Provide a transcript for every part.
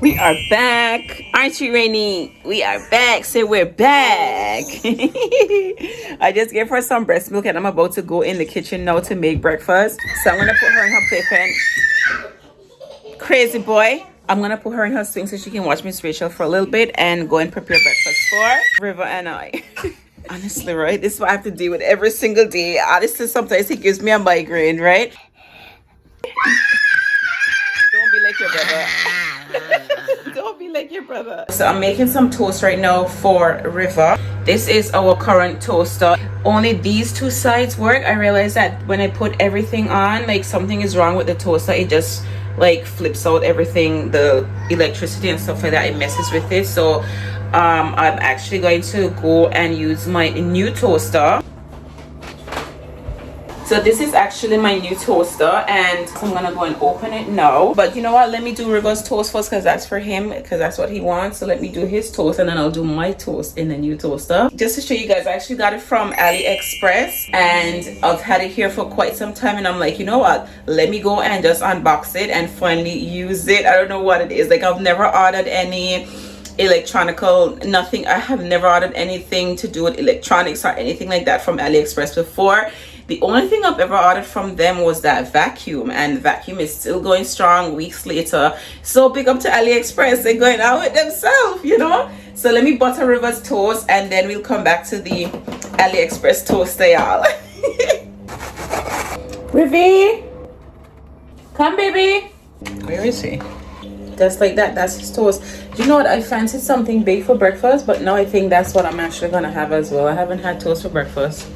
We are back. Aren't you, Rainy? We are back. Say we're back. I just gave her some breast milk and I'm about to go in the kitchen now to make breakfast. So I'm going to put her in her playpen. Crazy boy. I'm going to put her in her swing so she can watch Miss Rachel for a little bit and go and prepare breakfast for River and I. Honestly, right? This is what I have to deal with every single day. Honestly, sometimes it gives me a migraine, right? Don't be like your brother. Don't be like your brother. So I'm making some toast right now for River. This is our current toaster. Only these two sides work. I realized that when I put everything on, like something is wrong with the toaster. It just like flips out everything, the electricity and stuff like that. It messes with it. So I'm actually going to go and use my new toaster. So this is actually my new toaster and I'm gonna go and open it now. But you know what, let me do River's toast first because that's for him, because that's what he wants. So let me do his toast and then I'll do my toast in the new toaster. Just to show you guys, I actually got it from AliExpress and I've had it here for quite some time and I'm like, you know what, let me go and just unbox it and finally use it. I don't know what it is. Like, I've never ordered any electronical, nothing. I have never ordered anything to do with electronics or anything like that from AliExpress before. The only thing I've ever ordered from them was that vacuum, and the vacuum is still going strong weeks later. So big up to AliExpress, they're going out with themselves, you know. So let me butter River's toast and then we'll come back to the AliExpress toaster, y'all. Rivy, come baby. Where is he? Just like that, that's his toast. You know what, I fancied something big for breakfast, but now I think that's what I'm actually gonna have as well. I haven't had toast for breakfast.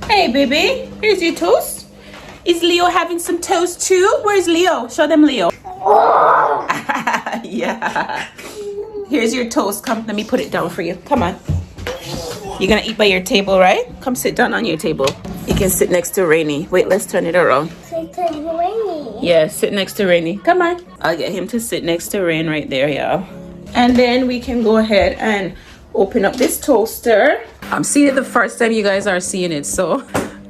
Hey baby, here's your toast. Is Leo having some toast too? Where's Leo? Show them Leo. Yeah. Here's your toast. Come, let me put it down for you. Come on. You're gonna eat by your table, right? Come sit down on your table. You can sit next to Rainy. Wait, let's turn it around. Sit next to Rainy. Yeah, sit next to Rainy. Come on. I'll get him to sit next to Rain right there, y'all. And then we can go ahead and open up this toaster. I'm seeing it the first time you guys are seeing it, so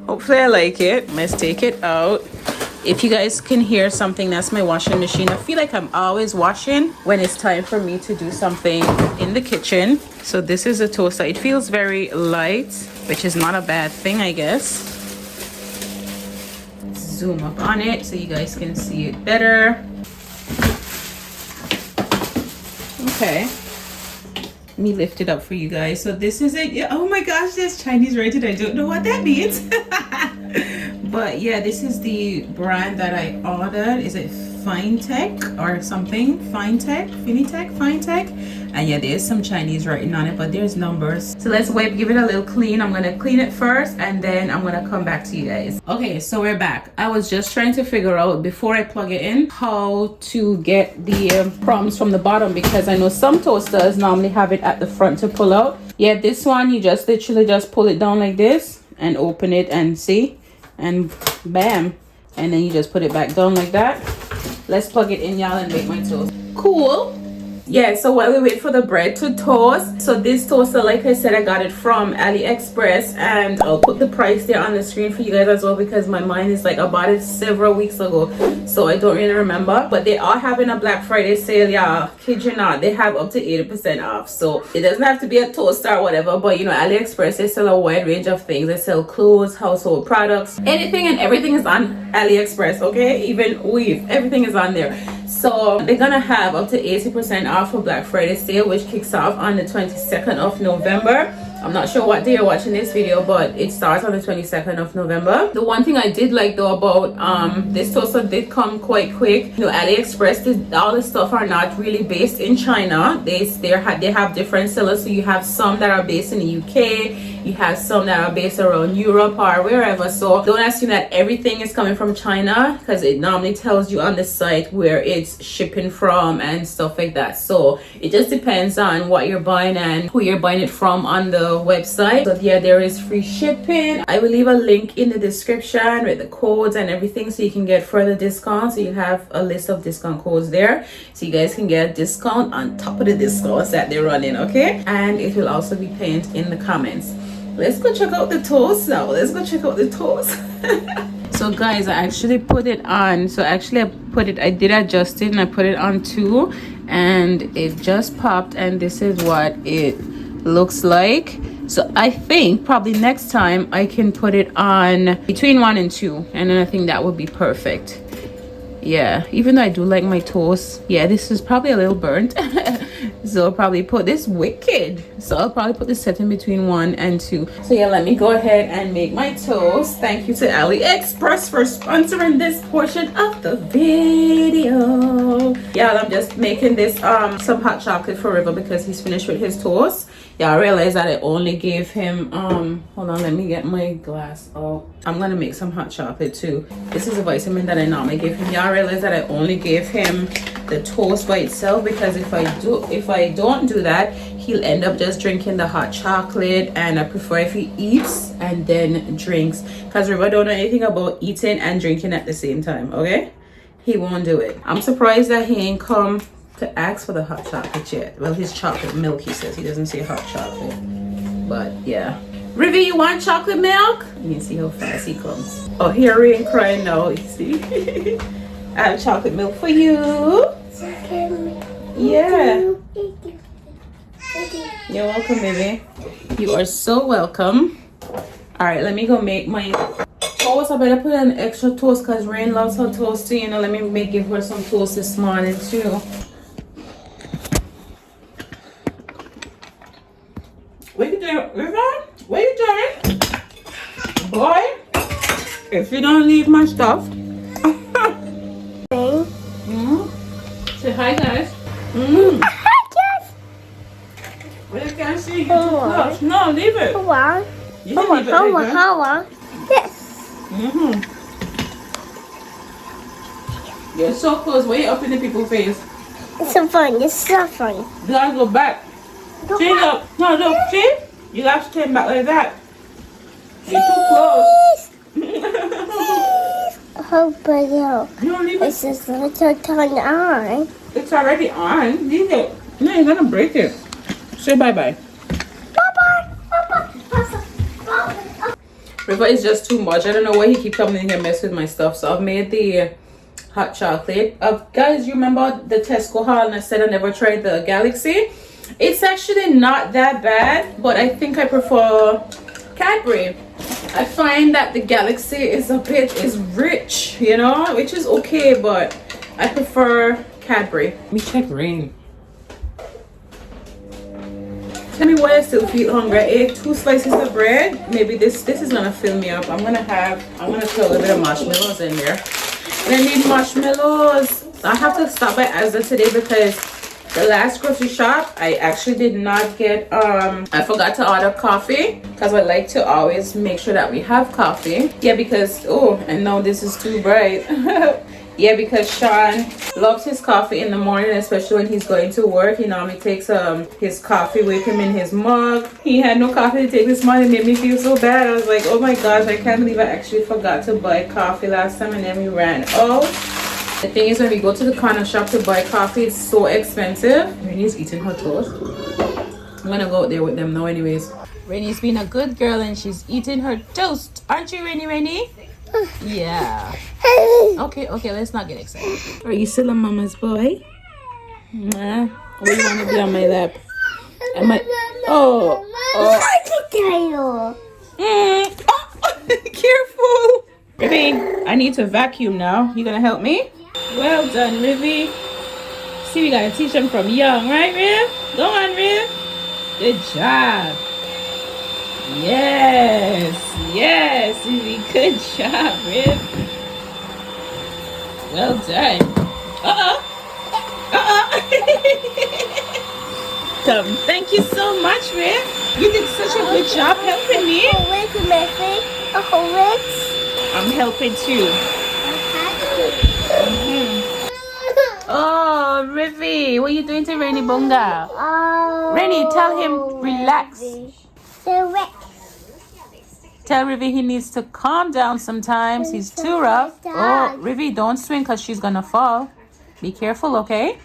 hopefully I like it. Let's take it out. If you guys can hear something, that's my washing machine. I feel like I'm always washing when it's time for me to do something in the kitchen. So this is a toaster. It feels very light, which is not a bad thing, I guess. Zoom up on it so you guys can see it better. Okay. Let me lift it up for you guys. So this is it. Yeah, oh my gosh, there's Chinese rated. I don't know what that means. But yeah, this is the brand that I ordered. Is it Finetech or something? Finetech? And yeah, there's some Chinese writing on it, but there's numbers. So let's give it a little clean. I'm gonna clean it first and then I'm gonna come back to you guys. Okay, so we're back. I was just trying to figure out before I plug it in how to get the prongs from the bottom, because I know some toasters normally have it at the front to pull out. Yeah, this one you just literally just pull it down like this and open it and see, and bam, and then you just put it back down like that. Let's plug it in, y'all, and make my toast. Cool. Yeah, so while we wait for the bread to toast, so this toaster, like I said, I got it from AliExpress, and I'll put the price there on the screen for you guys as well, because my mind is like, I bought it several weeks ago, so I don't really remember. But they are having a Black Friday sale, y'all. Kid you not, they have up to 80% off. So it doesn't have to be a toaster or whatever, but you know, AliExpress, they sell a wide range of things. They sell clothes, household products, anything and everything is on AliExpress, okay? Even weave, everything is on there. So they're gonna have up to 80% off for Black Friday sale, which kicks off on the 22nd of November. I'm not sure what day you're watching this video, but it starts on the 22nd of November. The one thing I did like though about this toaster did come quite quick. You know, AliExpress, all the stuff are not really based in China. They have different sellers. So you have some that are based in the UK, you have some that are based around Europe or wherever. So don't assume that everything is coming from China, because it normally tells you on the site where it's shipping from and stuff like that. So it just depends on what you're buying and who you're buying it from on the website. So yeah, there is free shipping. I will leave a link in the description with the codes and everything, so you can get further discounts. So you have a list of discount codes there, so you guys can get a discount on top of the discounts that they're running, okay? And it will also be pinned in the comments. Let's go check out the toast now. Let's go check out the toast. So guys, I actually put it on. So actually I did adjust it and I put it on 2 and it just popped, and this is what it looks like. So I think probably next time I can put it on between 1 and 2, and then I think that would be perfect. Yeah, even though I do like my toast, yeah, this is probably a little burnt. So I'll probably put this wicked. So I'll probably put this setting between 1 and 2. So yeah, let me go ahead and make my toast. Thank you to AliExpress for sponsoring this portion of the video. Yeah, I'm just making this some hot chocolate for River because he's finished with his toast. Yeah, I realized that I only gave him hold on, let me get my glass. Oh, I'm gonna make some hot chocolate too. This is a vitamin that I normally give him. Yeah, I realized that I only gave him the toast by itself, because if I don't do that, he'll end up just drinking the hot chocolate, and I prefer if he eats and then drinks, because River don't know anything about eating and drinking at the same time. Okay, he won't do it. I'm surprised that he ain't come to ask for the hot chocolate yet. Well, his chocolate milk, he says. He doesn't say hot chocolate, but yeah. River, you want chocolate milk? You can see how fast he comes. Oh, here he ain't crying now, you see. I have chocolate milk for you. Yeah. You're welcome, baby. You are so welcome. All right, let me go make my toast. I better put an extra toast because Rain loves her toast too. You know, let me give her some toast this morning too. What you doing, River? What you doing? Boy, if you don't leave my stuff. Say hi, guys. Hi, guys. Well, you can't see you too close. No, leave it. Hold on. You can leave it right there. Hold on. Yes. You're so close. Why you up in the people's face? It's so fun. It's so fun. You gotta go back. Go See, back. look. No, look. See? You gotta stand back like that. You're too close. Oh, but no. You don't leave it. It's just a little turn on. It's already on. Leave it. No, you're gonna break it. Say bye-bye. Bye-bye. Bye-bye. River is just too much. I don't know why he keeps coming in here and mess with my stuff. So I've made the hot chocolate. Guys, you remember the Tesco haul and I said I never tried the Galaxy? It's actually not that bad, but I think I prefer Cadbury. I find that the Galaxy is rich, you know, which is okay, but I prefer Cadbury. Let me check Rain. Tell me why I still feel hungry. I ate 2 slices of bread. Maybe this is gonna fill me up. I'm gonna throw a little bit of marshmallows in there. And I need marshmallows. I have to stop by Asda today because the last grocery shop I actually did not get I forgot to order coffee, because I like to always make sure that we have coffee. Yeah, because and now this is too bright. Yeah, because Sean loves his coffee in the morning, especially when he's going to work. He normally takes his coffee with him in his mug. He had no coffee to take this morning. It made me feel so bad. I was like, oh my gosh, I can't believe I actually forgot to buy coffee last time, and then we ran out. The thing is, when we go to the corner shop to buy coffee, it's so expensive. Rainey's eating her toast. I'm gonna go out there with them now anyways. Rainey's being a good girl and she's eating her toast. Aren't you, Rainey? Yeah. Okay, let's not get excited. Are you still a mama's boy? Nah. Or you want to be on my lap? Am I? Oh. Careful. Rivy, I need to vacuum now. You gonna help me? Well done, Rivy. See, we gotta teach them from young, right, Riv? Go on, Riv. Good job. Yes, Rivy. Good job, Riv. Well done. Thank you so much, Riv. You did such a good job helping me. I'm helping too. Oh, Rivy, what are you doing to Rainy Bunga? Rainy, tell him relax. Tell Rivy he needs to calm down sometimes. He's too rough. Oh, Rivy, don't swing because she's gonna fall. Be careful, okay?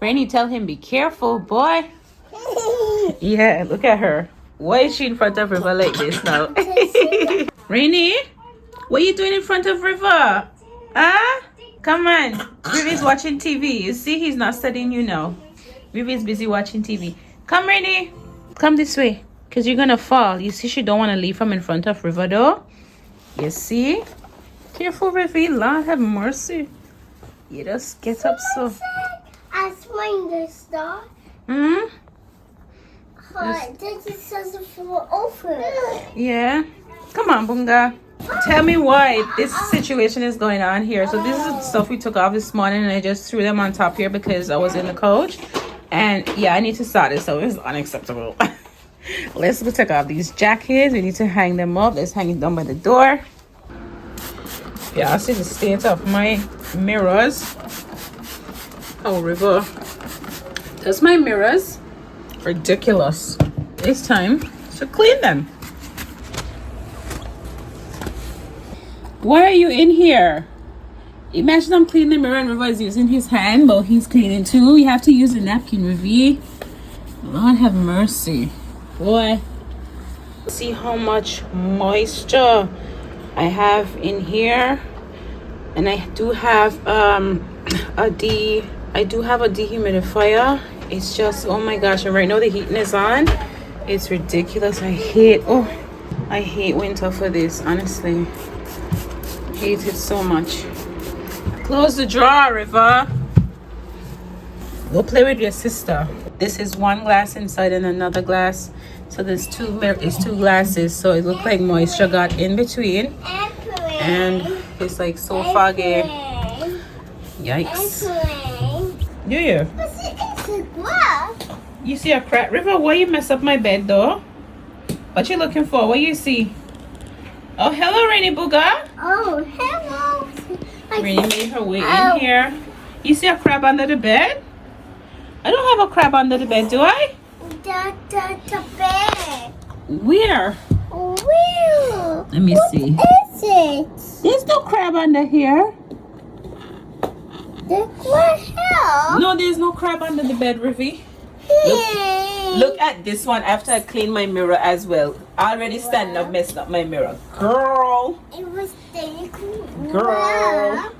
Rainy, tell him be careful, boy. Yeah, look at her. Why is she in front of River like this now? Rainy, What are you doing in front of River? Huh? Come on. Rivy's watching TV. You see, he's not studying you now. Rivy's busy watching TV. Come, Rainy. Come this way. Because you're going to fall. You see, she don't want to leave from in front of River, though. You see? Careful, Rivy. Lord have mercy. You just get up so. I swing the star. Hmm? This is such a full over. Yeah. Come on, Bunga. Tell me why this situation is going on here. So this is the stuff we took off this morning and I just threw them on top here because I was in the coach. And yeah, I need to start it, so it's unacceptable. Let's go take off these jackets. We need to hang them up. Let's hang it down by the door. Yeah, I see the state of my mirrors. Oh, River. That's my mirrors. Ridiculous. It's time to clean them. Why are you in here? Imagine I'm cleaning the mirror and River is using his hand, but he's cleaning too. You have to use a napkin, River. Lord have mercy. Boy. See how much moisture I have in here. And I do have a dehumidifier. It's just, oh my gosh, and right now the heating is on. It's ridiculous. I hate winter for this, honestly. Hate it so much. Close the drawer, River. Go play with your sister. This is one glass inside and another glass. So there's two glasses. So it looks like moisture got in between. And it's like so foggy. Yikes. Do you? You see a crack? River, why you mess up my bed though? What you looking for? What you see? Oh, hello, Rainy Booga. Oh, hello. Rainy made her way in here. You see a crab under the bed? I don't have a crab under the bed, do I? The bed. Where? Where? Let me see. What is it? There's no crab under here. What hell? No, there's no crab under the bed, Rivi. Look at this one after I clean my mirror as well. I already standing up, messing up my mirror. Girl. It was Girl.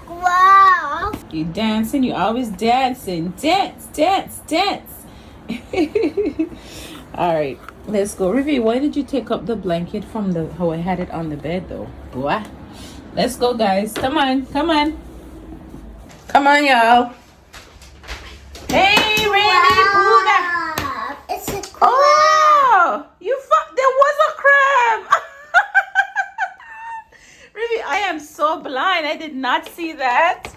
Wow. You dancing, you always dancing. Dance, dance, dance. Alright, let's go. Rivi, why did you take up the blanket from how I had it on the bed though? Boy. Let's go, guys. Come on, come on. Come on, y'all. Hey, Rainy Buddha. It's a crab. Oh, there was a crab. Really, I am so blind. I did not see that.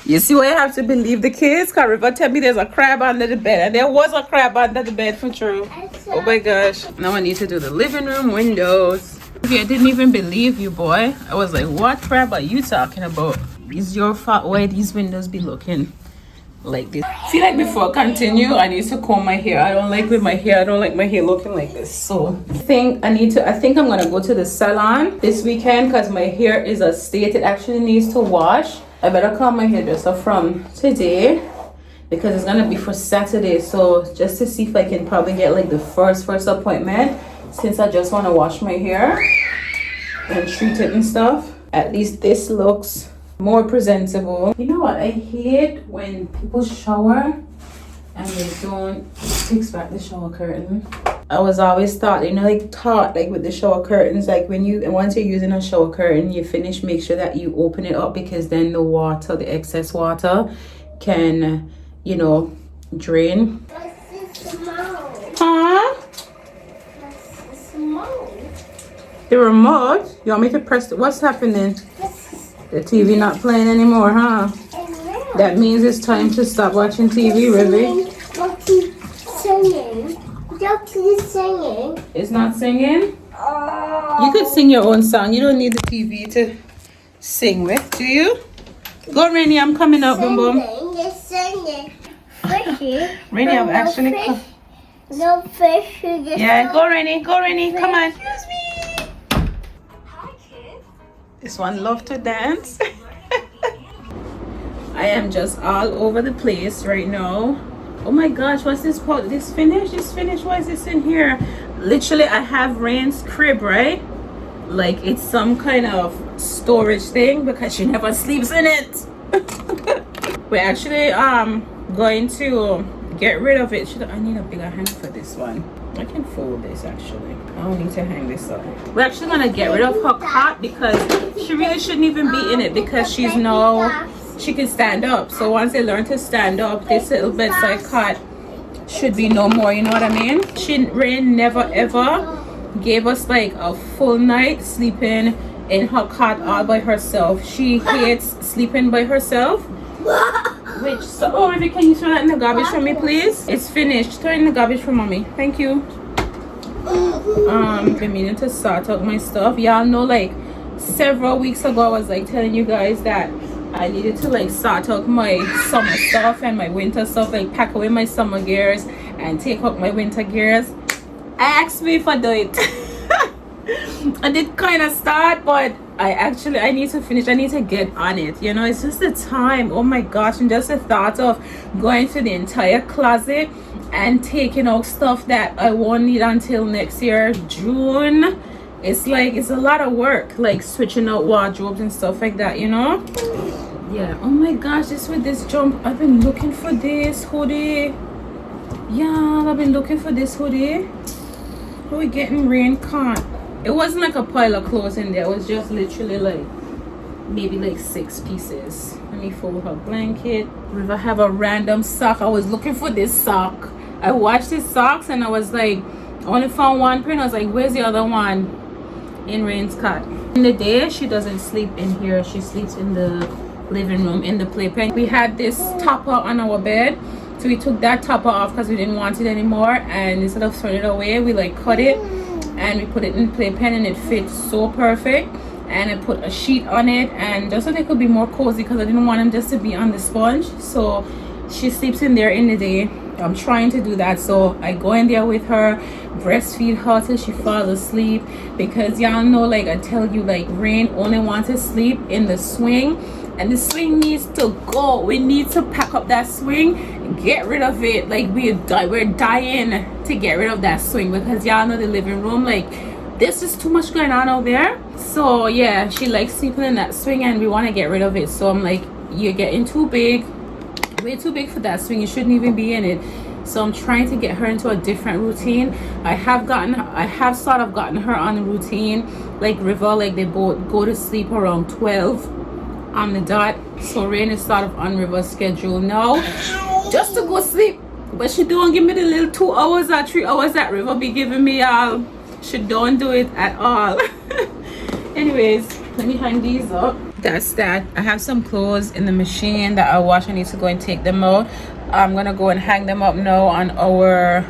You see why I have to believe the kids? Because River tell me there's a crab under the bed. And there was a crab under the bed for true. Oh my gosh. Now I need to do the living room windows. I didn't even believe you, boy. I was like, what crab are you talking about? It's your fault why these windows be looking like this. See, like before I continue, I need to comb my hair. I don't like my hair looking like this. So I think I'm gonna go to the salon this weekend because my hair is a state. It actually needs to wash. I better call my hairdresser from today because it's gonna be for Saturday. So just to see if I can probably get like the first appointment, since I just want to wash my hair and treat it and stuff. At least this looks more presentable. You know what, I hate when people shower and they don't fix back the shower curtain. I was always taught, like with the shower curtains, like once you're using a shower curtain, you finish, make sure that you open it up, because then the excess water can, drain. Huh? The remote? You want me to press it? What's happening? The TV not playing anymore, huh? That means it's time to stop watching TV, Rivi. Singing. Singing. It's not singing? You could sing your own song. You don't need the TV to sing with, do you? Go, Rainy, I'm coming up, Boom Boom. It's singing. Fishy. Rainy, I'm actually No fish. Yeah, go, Rainy, come on. Excuse me. Hi, kid. This one love to dance. I am just all over the place right now. Oh my gosh, what's this part? This finish? Why is this in here? Literally, I have Rain's crib, right? Like it's some kind of storage thing because she never sleeps in it. We're actually going to get rid of it. I need a bigger hanger for this one. I can fold this actually. I don't need to hang this up. We're actually gonna get rid of her cot because she really shouldn't even be in it because she can stand up. So once they learn to stand up, this little bedside cot should be no more, you know what I mean? Rain never ever gave us like a full night sleeping in her cot all by herself. She hates sleeping by herself. Oh, if you can you throw that in the garbage for me, please? It's finished. Throw it in the garbage for mommy. Thank you. Been meaning to sort out my stuff. Y'all know, like several weeks ago, I was like telling you guys that I needed to like sort out my summer stuff and my winter stuff, like pack away my summer gears and take out my winter gears. I asked me if I do it. I did kind of start, but I need to finish. I need to get on it, you know. It's just the time. Oh my gosh. And just the thought of going through the entire closet and taking out stuff that I won't need until next year June. It's like it's a lot of work, like switching out wardrobes and stuff like that, you know. Yeah. Oh my gosh, this with this jump, I've been looking for this hoodie. Yeah, I've been looking for this hoodie. Are we getting rain caught? It wasn't like a pile of clothes in there. It was just literally like maybe like 6 pieces. Let me fold her blanket. River have a random sock. I was looking for this sock. I watched his socks and I was like, I only found one print. I was like, where's the other one? In Rain's cot. In the day, she doesn't sleep in here. She sleeps in the living room in the playpen. We had this topper on our bed, so we took that topper off because we didn't want it anymore, and instead of throwing it away, we like cut it and we put it in playpen, and it fits so perfect. And I put a sheet on it, and just so they could be more cozy because I didn't want them just to be on the sponge. So she sleeps in there in the day. I'm trying to do that, so I go in there with her, breastfeed her till she falls asleep, because y'all know, like I tell you, like Rain only wants to sleep in the swing, and the swing needs to go. We need to pack up that swing and get rid of it. Like we're dying to get rid of that swing because y'all know the living room, like there's just too much going on out there. So yeah, she likes sleeping in that swing and we want to get rid of it. So I'm like, you're getting too big, way too big for that swing. You shouldn't even be in it. So I'm trying to get her into a different routine. I have sort of gotten her on a routine like River, like they both go to sleep around 12 on the dot. So Rain is sort of on River's schedule now just to go sleep, but she don't give me the little 2 hours or 3 hours that River be giving me. Y'all, she don't do it at all. Anyways, let me hang these up. That's that. I have some clothes in the machine that I wash. I need to go and take them out. I'm gonna go and hang them up now on our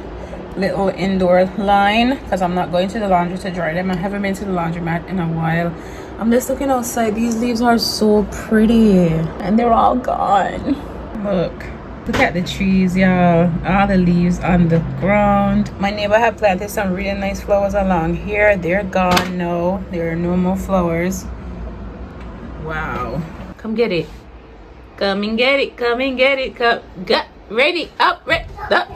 little indoor line because I'm not going to the laundry to dry them. I haven't been to the laundromat in a while. I'm just looking outside. These leaves are so pretty and they're all gone. Look at the trees, y'all. All the leaves on the ground. My neighbor had planted some really nice flowers along here. They're gone now. There are no more flowers. Wow. Come get it. Come and get it. Come and get it. Come. Get ready. Up. Ready. Up.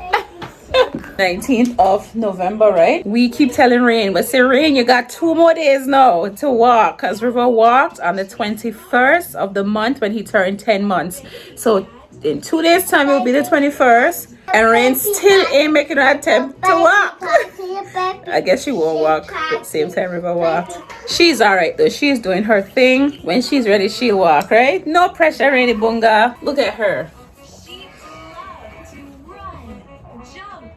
19th of November, right? We keep telling Rain, but say Rain, you got 2 more days now to walk, because River walked on the 21st of the month when he turned 10 months. So in 2 days time it will be the 21st, and Rain still ain't making an attempt to walk. I guess she won't walk at the same time River walked. She's all right though. She's doing her thing. When she's ready, she'll walk, right? No pressure, Rainy Bunga. Look at her.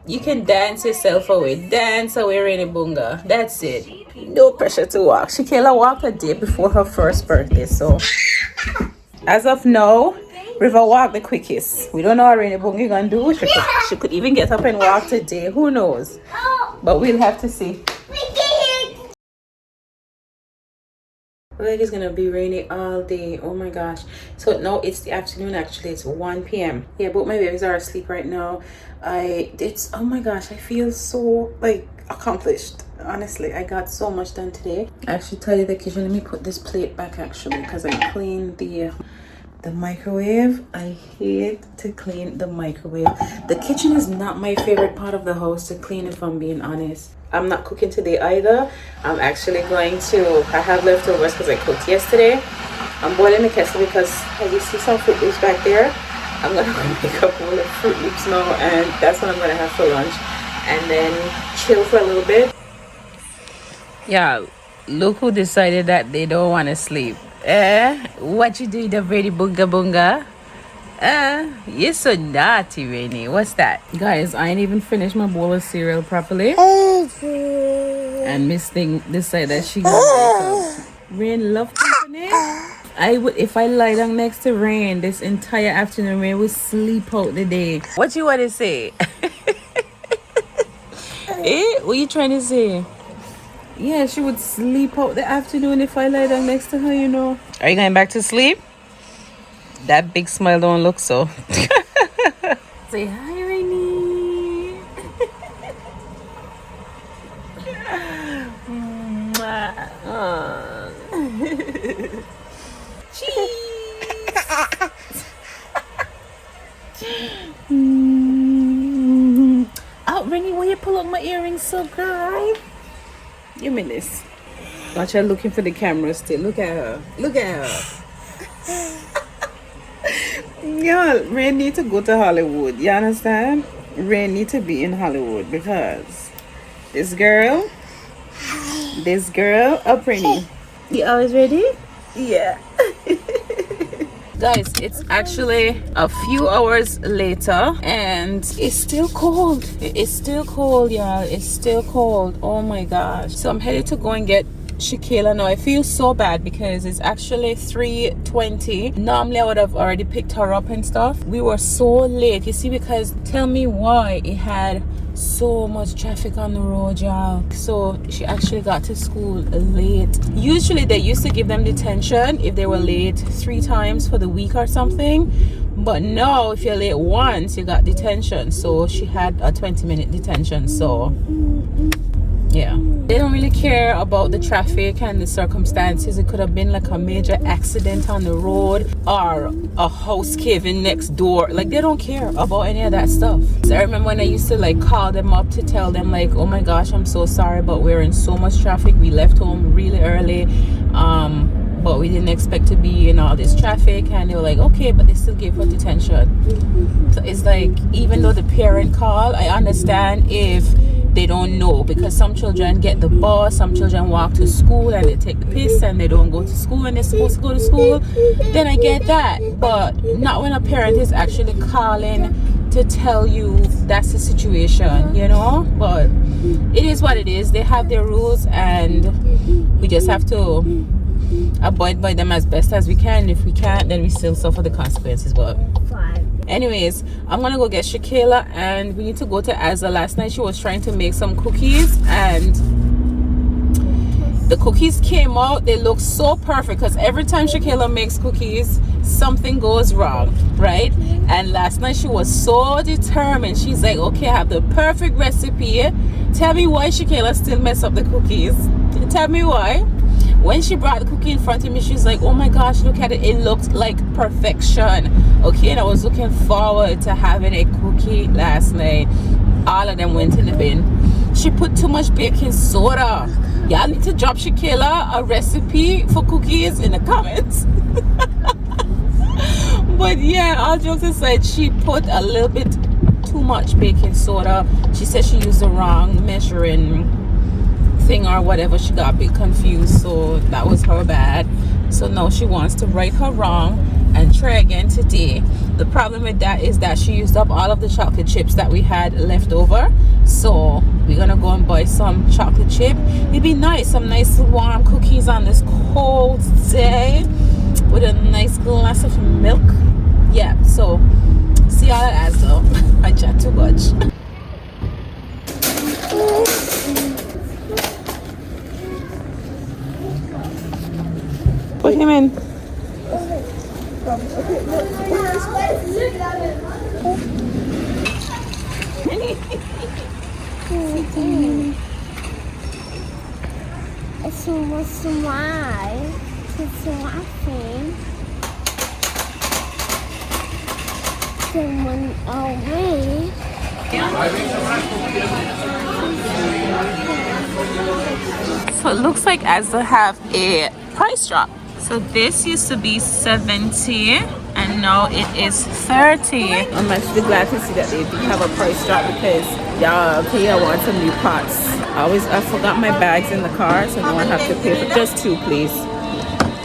You can dance yourself away. Dance away, Rainy Bunga. That's it. No pressure to walk. ShéKayla walked a day before her first birthday, so as of now, River walked the quickest. We don't know what Rainy Bunga gonna do. She could even get up and walk today. Who knows? But we'll have to see. Like it's gonna be rainy all day. Oh my gosh. So now it's the afternoon. Actually, it's 1 p.m. Yeah, both my babies are asleep right now. Oh my gosh, I feel so like accomplished. Honestly, I got so much done today. I actually tidied the kitchen. Let me put this plate back actually, because I cleaned the The microwave, I hate to clean the microwave. The kitchen is not my favorite part of the house to clean, if I'm being honest. I'm not cooking today either. I'm actually going to, I have leftovers because I cooked yesterday. I'm boiling the kettle because as you see some Fruit Loops back there, I'm gonna make a bowl of Fruit Loops now, and that's what I'm gonna have for lunch, and then chill for a little bit. Yeah, look who decided that they don't want to sleep. What you do, the very bunga bunga? You're so naughty, Rainy. What's that? Guys, I ain't even finished my bowl of cereal properly. And Miss Thing decided that she gonna wake up. Rain love company. I would, if I lie down next to Rain this entire afternoon, Rain would sleep out the day. What you want to say? What you trying to say? Yeah, she would sleep out the afternoon if I lie down next to her, you know. Are you going back to sleep? That big smile don't look so. Say hi, Rainy. Oh, Rainy, will you pull up my earrings so girl? Give me this. Watch her looking for the camera still. Look at her. Look at her. Y'all, Rain need to go to Hollywood. You understand? Rain need to be in Hollywood because this girl, up Rainy. You always ready? Yeah. Guys, it's actually a few hours later and it's still cold. It's still cold, y'all. It's still cold. Oh my gosh. So I'm headed to go and get ShéKayla now. I feel so bad because it's actually 3:20. Normally I would have already picked her up and stuff. We were so late, you see, because tell me why it had so much traffic on the road, y'all. So she actually got to school late. Usually they used to give them detention if they were late 3 times for the week or something, but now if you're late once you got detention. So she had a 20-minute detention. So yeah, they don't really care about the traffic and the circumstances. It could have been like a major accident on the road or a house caving next door. Like, they don't care about any of that stuff. So I remember when I used to like call them up to tell them like, oh my gosh, I'm so sorry, but we're in so much traffic. We left home really early, but we didn't expect to be in all this traffic. And they were like, okay, but they still gave her detention. So it's like, even though the parent call, I understand if they don't know, because some children get the bus, some children walk to school and they take the piss and they don't go to school when they're supposed to go to school. Then I get that, but not when a parent is actually calling to tell you that's the situation, you know. But it is what it is. They have their rules and we just have to abide by them as best as we can. If we can't, then we still suffer the consequences. But anyways, I'm gonna go get ShéKayla and we need to go to Azza. Last night she was trying to make some cookies and the cookies came out, they look so perfect, because every time ShéKayla makes cookies something goes wrong, right? And last night she was so determined. She's like, okay, I have the perfect recipe. Tell me why ShéKayla still mess up the cookies. Tell me why. When she brought the cookie in front of me, she's like, oh my gosh, look at it, it looked like perfection. Okay, and I was looking forward to having a cookie last night. All of them went in the bin. She put too much baking soda. Y'all need to drop ShéKayla a recipe for cookies in the comments. But yeah, all jokes aside, she put a little bit too much baking soda. She said she used the wrong measuring thing or whatever. She got a bit confused, so that was her bad. So now she wants to right her wrong and try again today. The problem with that is that she used up all of the chocolate chips that we had left over, so we're gonna go and buy some chocolate chip. It'd be nice, some nice warm cookies on this cold day with a nice glass of milk. Yeah, so see y'all at Asda. I chat too much. Put him in. It's so why? It's so I think. someone away. So it looks like Asda have a price drop. So this used to be 70 and now it is 30. I'm actually glad to see that they do have a price drop because okay, I want some new pots. I forgot my bags in the car, so now I have to pay for just 2, please.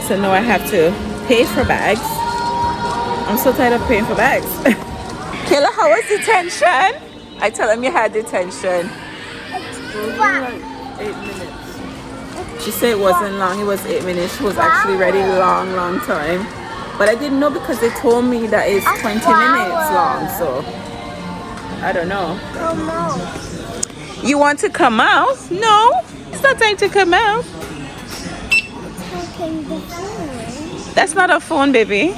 So now I have to pay for bags. I'm so tired of paying for bags. Kayla, how was detention? I tell him you had detention. 8 minutes. She said it wasn't long, it was 8 minutes. She was actually ready long time. But I didn't know because they told me that it's 20 minutes long, so I don't know. You want to come out? No, it's not time to come out. That's not a phone, baby.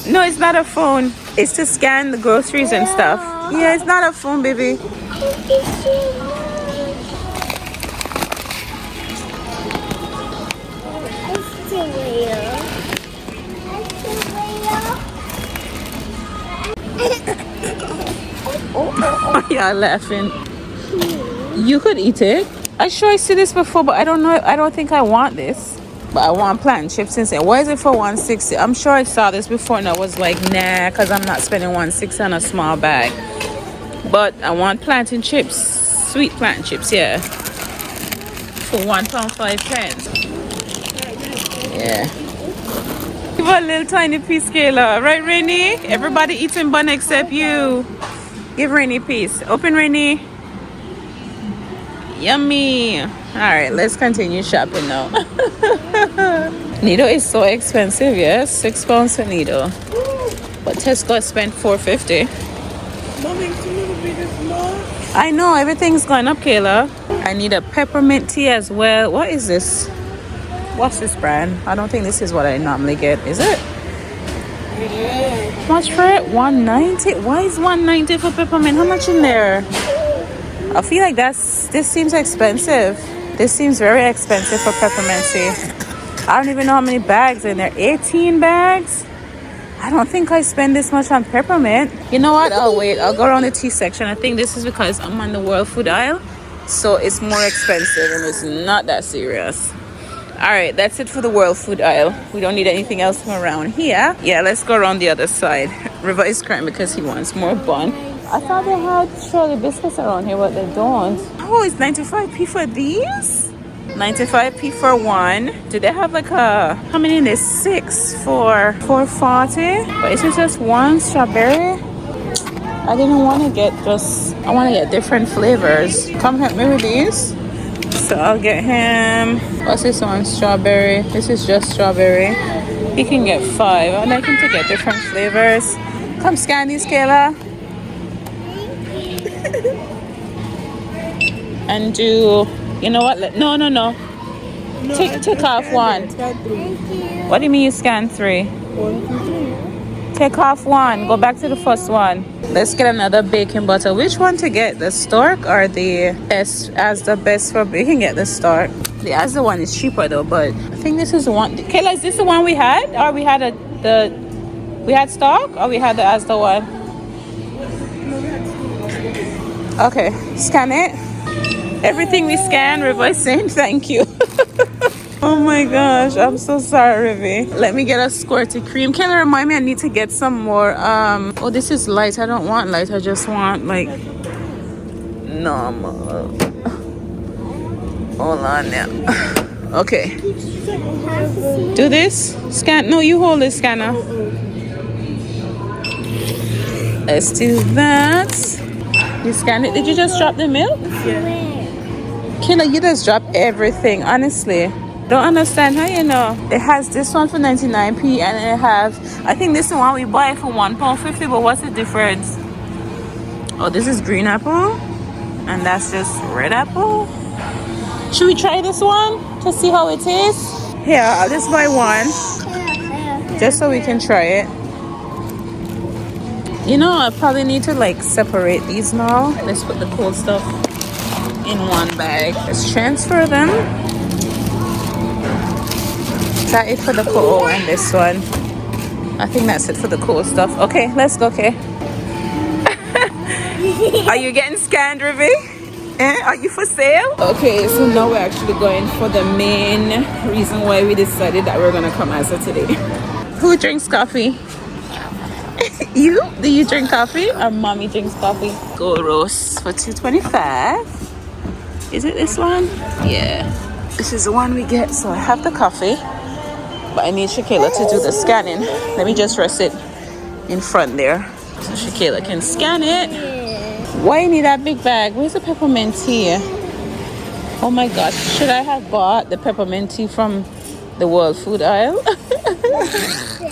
No, it's not a phone. It's to scan the groceries and stuff. Yeah, it's not a phone, baby. Y'all laughing. You could eat it. I sure I see this before, but I don't know. I don't think I want this. But I want plantain chips instead. Why is it for 160? I'm sure I saw this before and I was like, nah, because I'm not spending 160 on a small bag. But I want plantain chips. Sweet plantain chips, yeah. For £1.05. Yeah. Give her a little tiny piece, Kayla. Right, Rainy? Everybody eating bun except you. Give Rainy a piece. Open, Rainy. Yummy. All right, let's continue shopping now. Needle is so expensive, yes. £6 for needle. But Tesco spent $4.50. I know, everything's going up, Kayla. I need a peppermint tea as well. What is this? What's this brand? I don't think this is what I normally get. Is it? How much for it? $1.90. Why is $1.90 for peppermint? How much in there? I feel like this seems expensive. This seems very expensive for peppermint tea. I don't even know how many bags in there. 18 bags? I don't think I spend this much on peppermint. You know what? I'll wait. I'll go around the tea section. I think this is because I'm on the world food aisle. So it's more expensive and it's not that serious. All right, that's it for the world food aisle. We don't need anything else from around here. Yeah, let's go around the other side. River is crying because he wants more bun. I thought they had Shirley biscuits around here, but they don't. Oh, it's 95p for these? 95p for one. Do they have like a, how many in this? 6 for $4.40? But is it just one strawberry? I didn't want to get I want to get different flavors. Come help me with these. So I'll get him, what's this one? Strawberry. This is just strawberry. He can get 5. I'd like him to get different flavors. Come scan these, Kayla. And do, you know what? No. Take off 1. What do you mean you scan 3? 1, 2, 3. Take off 1. Go back to the first one. Let's get another baking butter. Which one to get? The Stork or the Asda best for? You can get the Stork. The Asda one is cheaper though, but I think this is the one. Kayla, is this the one we had? Or we had we had Stork or we had the Asda one? Okay, scan it. Everything we scan, River is saying thank you. Oh my gosh, I'm so sorry, Rivi. Let me get a squirty cream. Can you remind me I need to get some more? Oh, this is light. I don't want light. I just want like normal. Hold on now. Okay. Do this. Scan. No, you hold the scanner. Let's do that. You scan it. Did you just drop the milk? Yeah. Kayla, you just dropped everything, honestly. Don't understand how you know. It has this one for 99p and it have, I think this is the one we buy for £1.50, but what's the difference? Oh, this is green apple and that's just red apple. Should we try this one to see how it tastes? Here, I'll just buy one just so we can try it. You know, I probably need to like separate these now. Let's put the cold stuff in one bag. Let's transfer them. Is that it for the cold and this one? I think that's it for the cool stuff. Okay, let's go, okay. Are you getting scanned, Rivi? Are you for sale? Okay, so now we're actually going for the main reason why we decided that we're gonna come as of today. Who drinks coffee? You? Do you drink coffee? Or mommy drinks coffee? Gold roast for $2.25. Is it this one? Yeah. This is the one we get. So I have the coffee, but I need ShéKayla to do the scanning. Let me just rest it in front there so ShéKayla can scan it. Why you need that big bag? Where's the peppermint tea? Oh my gosh, should I have bought the peppermint tea from the World Food aisle?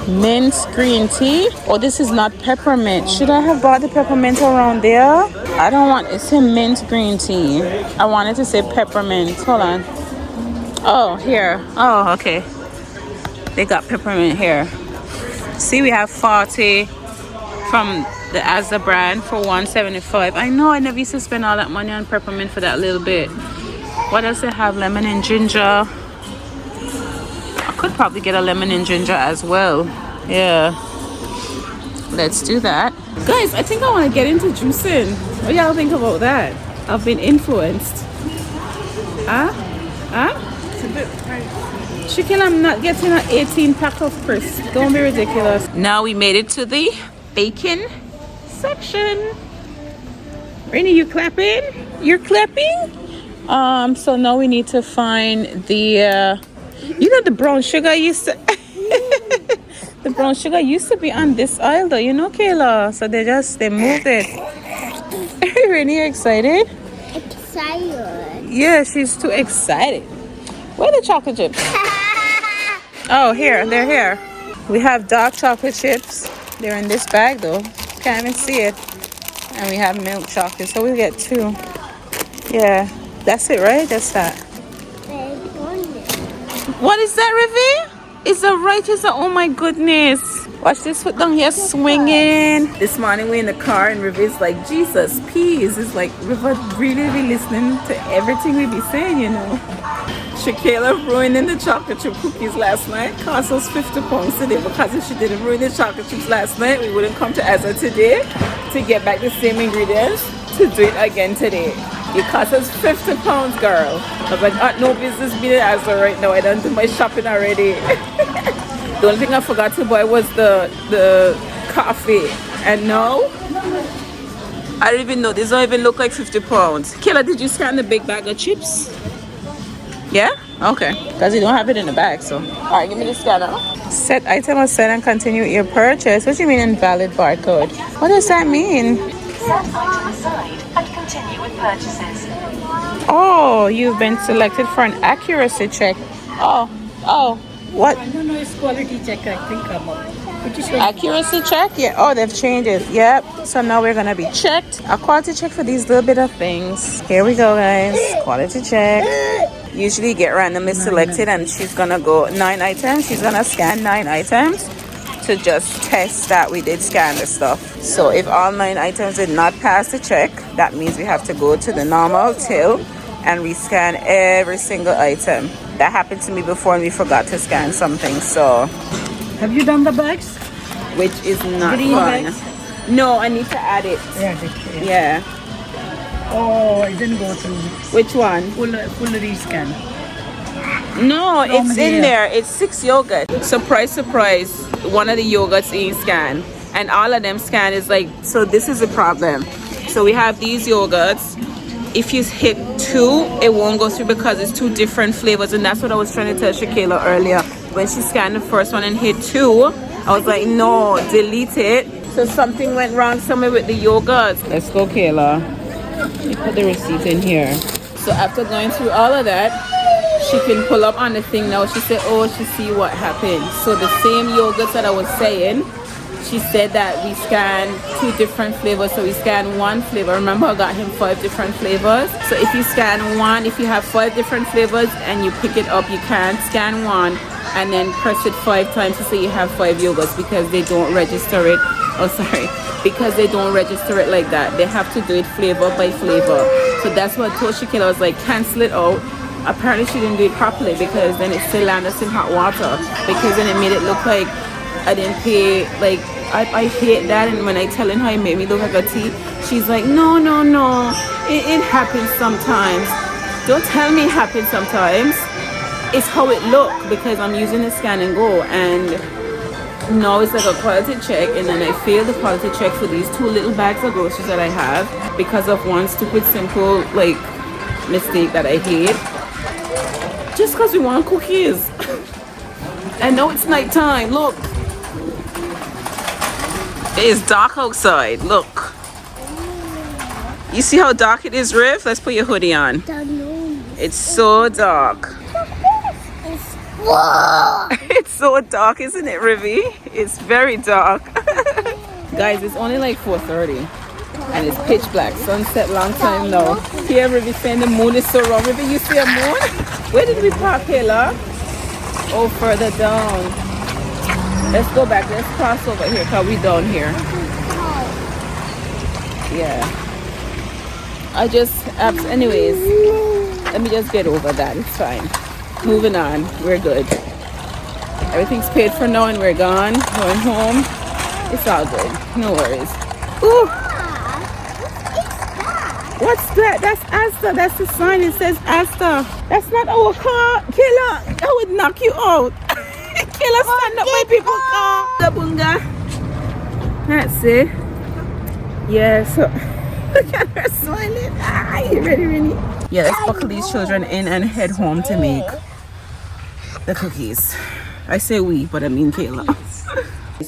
Mint green tea. Oh, this is not peppermint. Should I have bought the peppermint around there? I don't want, it's a mint green tea. I wanted to say peppermint. Hold on. Oh, here. Oh, okay. They got peppermint here. See, we have 40 from the Asda brand for $1.75. I know I never used to spend all that money on peppermint for that little bit. What else they have? Lemon and ginger. I could probably get a lemon and ginger as well. Yeah. Let's do that. Guys, I think I want to get into juicing. What y'all think about that? I've been influenced. Huh? It's a bit pricey. ShéKayla, I'm not getting an 18 pack of crisps. Don't be ridiculous. Now we made it to the bacon section. Rainy, you clapping? You're clapping? So now we need to find the you know, the brown sugar used to the brown sugar used to be on this aisle though, you know, Kayla. So they moved it. Rainy, you excited? Excited. Yeah, she's too excited. Where are the chocolate chips? Oh, here, they're here. We have dark chocolate chips. They're in this bag though. Can't even see it. And we have milk chocolate, so we'll get 2. Yeah, that's it, right? That's that. What is that, Rivi? Is that right? Is that? Oh my goodness. Watch this foot down here swinging. This morning we're in the car and Rivi's like, Jesus, peas. It's like, Rivi really be listening to everything we be saying, you know. ShéKayla ruining the chocolate chip cookies last night. Cost us £50 today, because if she didn't ruin the chocolate chips last night, we wouldn't come to Asda today to get back the same ingredients to do it again today. It cost us £50, girl. I was like, no business being at Asda right now. I done do my shopping already. The only thing I forgot to buy was the coffee. And now, I don't even know. These don't even look like £50. Kayla, did you scan the big bag of chips? Yeah? Okay. Because you don't have it in the bag, so. Alright, give me the scanner. Set item aside and continue your purchase. What do you mean invalid barcode? What does that mean? Set item aside and continue with purchases. Oh, you've been selected for an accuracy check. Oh, what? I don't know, it's quality check, I think. Accuracy check? Yeah. Oh, they've changed it. Yep. So now we're gonna be checked. A quality check for these little bit of things. Here we go, guys. Quality check. Usually get randomly selected, and she's gonna go 9 items. She's gonna scan 9 items to just test that we did scan the stuff. So if all 9 items did not pass the check, that means we have to go to the normal till and rescan every single item. That happened to me before and we forgot to scan something. So Have you done the bags? which is not Green fun. bags? No, I need to add it. Yeah. Yeah. Oh, it didn't go through. Which one? Full rescan. No, it's in here. there. It's 6 yogurt. Surprise, surprise. One of the yogurts ain't scanned. And all of them scanned is like, so this is a problem. So we have these yogurts. If you hit 2, it won't go through because it's 2 different flavors. And that's what I was trying to tell ShéKayla earlier. When she scanned the first one and hit 2, I was like, no, delete it. So something went wrong somewhere with the yogurts. Let's go, Kayla. Let me put the receipt in here. So after going through all of that, she can pull up on the thing now. She said, oh, she see what happened. So the same yogurts that I was saying, she said that we scanned 2 different flavors. So we scanned 1 flavor. Remember, I got him 5 different flavors. So if you scan 1, if you have 5 different flavors and you pick it up, you can scan 1 and then press it 5 times to say you have 5 yogurts, because they don't register it. Oh, sorry. Because they don't register it like that. They have to do it flavor by flavor. So that's what I told ShéKayla. I was like, cancel it out. Apparently she didn't do it properly, because then it still landed us in hot water, because then it made it look like I didn't pay, like, I hate that. And when I tell her how it made me look like a tea, she's like, no, it happens sometimes. Don't tell me it happens sometimes. It's how it look, because I'm using the Scan and Go, and now it's like a quality check, and then I failed the quality check for these 2 little bags of groceries that I have because of one stupid simple like mistake that I hate. Just because we want cookies. And now it's nighttime. Look, it's dark outside. Look, you see how dark it is, Riv? Let's put your hoodie on. It's so dark. It's so dark, isn't it, Rivy? It's very dark. Guys, it's only like 4:30 and it's pitch black. Sunset long time now. Here, Rivy saying the moon is so wrong. Rivy, you see a moon? Where did we park, Kayla? Oh, further down. Let's go back. Let's cross over here because we down here. Yeah. Anyways, let me just get over that. It's fine. Moving on. We're good. Everything's paid for now and we're gone. Going home. It's all good. No worries. Ooh. What's that? That's Asta. That's the sign. It says Asta. That's not our car. Kayla, I would knock you out. Kayla, stand up my people's car. The bunga. That's it. Yeah, so look at her smiling. Ah, you ready, really? Yeah, let's buckle these children in and head home to make the cookies. I say we, but I mean Kayla.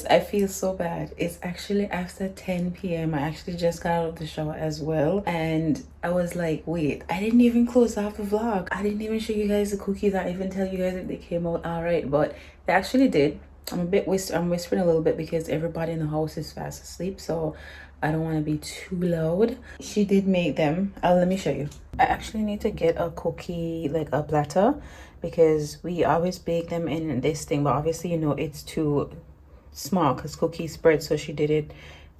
I feel so bad. It's actually after 10 p.m. I actually just got out of the shower as well, and I was like, wait, I didn't even close off the vlog. I didn't even show you guys the cookies. I even tell you guys if they came out all right, but they actually did. I'm whispering a little bit because everybody in the house is fast asleep, so I don't want to be too loud. She did make them. Let me show you. I actually need to get a cookie, like a platter, because we always bake them in this thing, but obviously, you know, it's too small because cookies spread, so she did it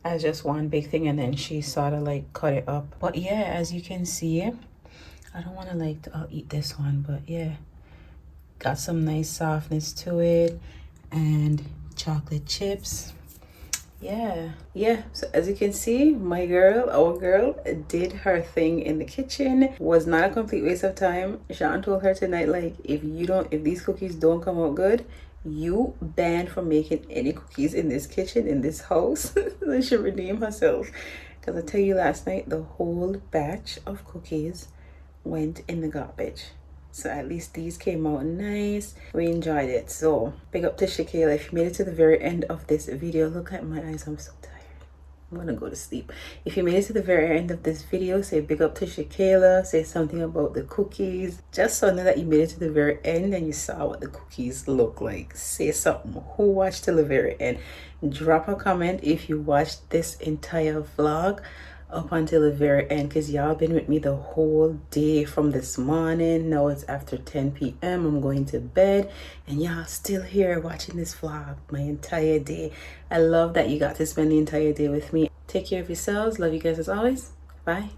as just one big thing, and then she sort of like cut it up. But yeah, as you can see, I don't want to like I'll eat this one, but yeah, got some nice softness to it, and chocolate chips. Yeah, so as you can see, our girl did her thing in the kitchen. Was not a complete waste of time. Jean told her tonight, like, if these cookies don't come out good, you banned from making any cookies in this kitchen, in this house. She should redeem herself, because I tell you, last night the whole batch of cookies went in the garbage. So at least these came out nice. We enjoyed it. So big up to ShéKayla. If you made it to the very end of this video, look at my eyes, I'm so tired. I'm gonna go to sleep. If you made it to the very end of this video, say big up to ShéKayla. Say something about the cookies. Just so that you made it to the very end and you saw what the cookies look like. Say something. Who watched till the very end? Drop a comment if you watched this entire vlog up until the very end, because y'all been with me the whole day from this morning. Now it's after 10 p.m. I'm going to bed, and y'all still here watching this vlog my entire day. I love that you got to spend the entire day with me. Take care of yourselves. Love you guys as always. Bye.